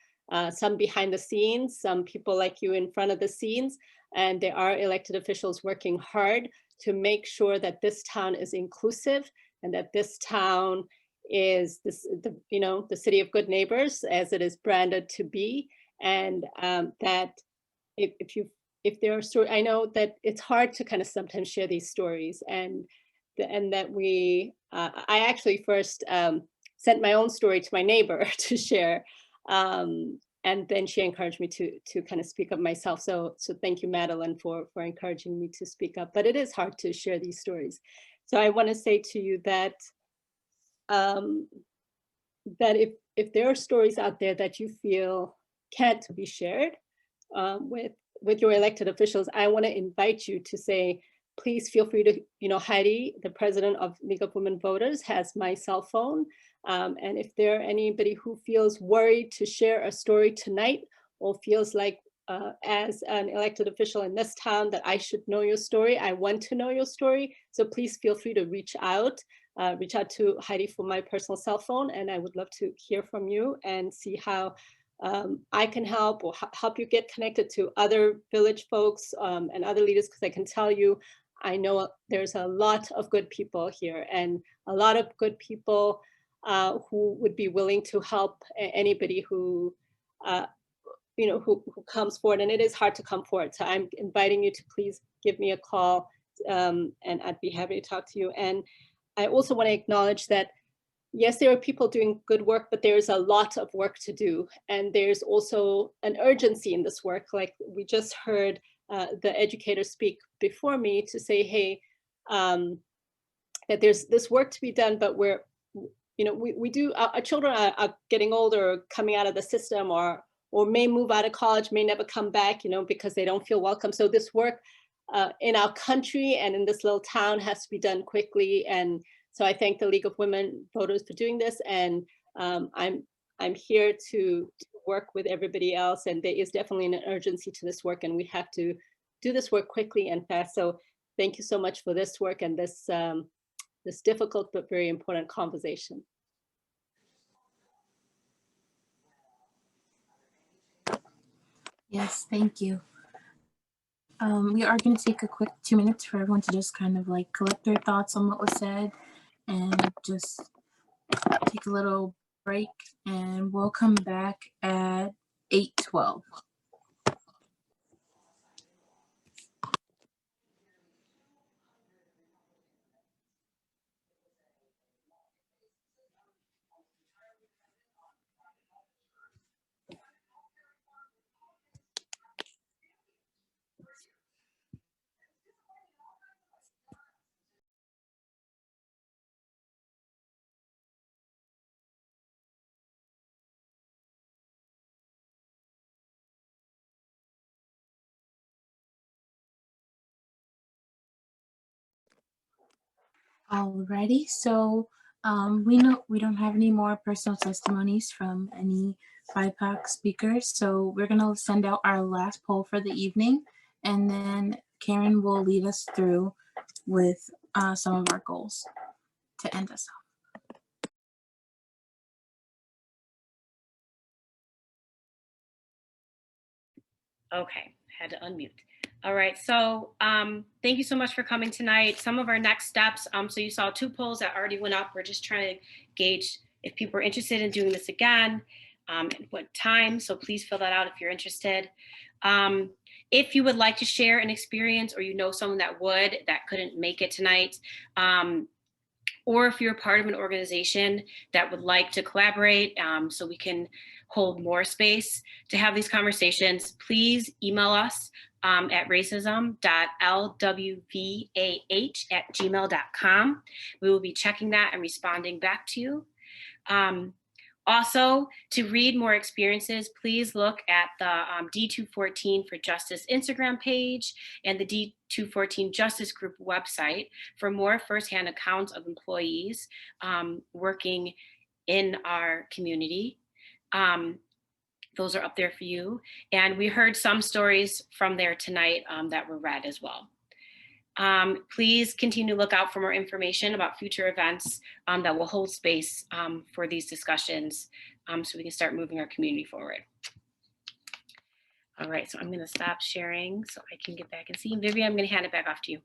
Some behind the scenes, some people like you in front of the scenes, and there are elected officials working hard to make sure that this town is inclusive and that this town is the city of good neighbors, as it is branded to be, and that if if there are stories, I know that it's hard to kind of sometimes share these stories, and that I actually first sent my own story to my neighbor to share. And then she encouraged me to kind of speak up myself. So thank you, Madeline, for encouraging me to speak up. But it is hard to share these stories. So I want to say to you that that if there are stories out there that you feel can't be shared with your elected officials, I want to invite you to say, please feel free to, Heidi, the president of League of Women Voters, has my cell phone. And if there are anybody who feels worried to share a story tonight, or feels like as an elected official in this town that I should know your story, I want to know your story. So please feel free to reach out to Heidi for my personal cell phone. And I would love to hear from you and see how I can help, or help you get connected to other village folks and other leaders, because I can tell you, I know there's a lot of good people here, and a lot of good people who would be willing to help anybody who who comes forward. And it is hard to come forward. So I'm inviting you to please give me a call, and I'd be happy to talk to you. And I also want to acknowledge that, yes, there are people doing good work, but there's a lot of work to do. And there's also an urgency in this work. Like we just heard the educator speak before me to say, hey, that there's this work to be done, but we do, our children are getting older, coming out of the system, or may move out of college, may never come back, because they don't feel welcome. So this work in our country and in this little town has to be done quickly. And so I thank the League of Women Voters for doing this. And I'm here to work with everybody else. And there is definitely an urgency to this work, and we have to do this work quickly and fast. So thank you so much for this work and this this difficult but very important conversation. Yes, thank you. We are going to take a quick 2 minutes for everyone to just kind of like collect their thoughts on what was said, and just take a little break, and we'll come back at 8:12. Alrighty, so we know we don't have any more personal testimonies from any BIPOC speakers, so we're gonna send out our last poll for the evening, and then Karen will lead us through with some of our goals to end us off. Okay, had to unmute. All right, so thank you so much for coming tonight. Some of our next steps, so you saw 2 polls that already went up. We're just trying to gauge if people are interested in doing this again, and what time, so please fill that out if you're interested. If you would like to share an experience, or someone that couldn't make it tonight, or if you're part of an organization that would like to collaborate so we can hold more space to have these conversations, please email us at racism.lwvah@gmail.com. We will be checking that and responding back to you. Also, to read more experiences, please look at the D214 for Justice Instagram page and the D214 Justice Group website for more firsthand accounts of employees working in our community. Those are up there for you. And we heard some stories from there tonight that were read as well. Please continue to look out for more information about future events that will hold space for these discussions so we can start moving our community forward. All right, so I'm gonna stop sharing so I can get back and see. Vivian, I'm gonna hand it back off to you.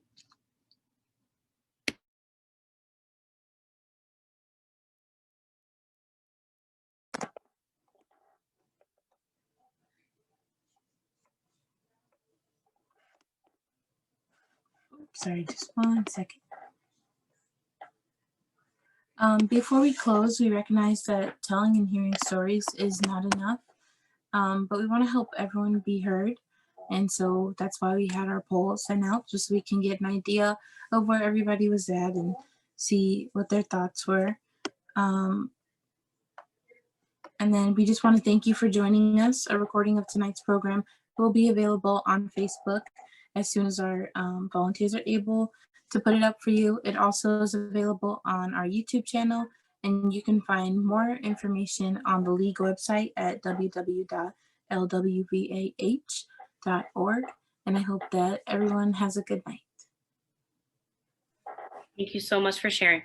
sorry, just 1 second. Before we close, we recognize that telling and hearing stories is not enough, but we want to help everyone be heard. And so that's why we had our poll sent out, just so we can get an idea of where everybody was at and see what their thoughts were. And then we just want to thank you for joining us. A recording of tonight's program will be available on Facebook as soon as our volunteers are able to put it up for you. It also is available on our YouTube channel, and you can find more information on the league website at www.lwvah.org. And I hope that everyone has a good night. Thank you so much for sharing.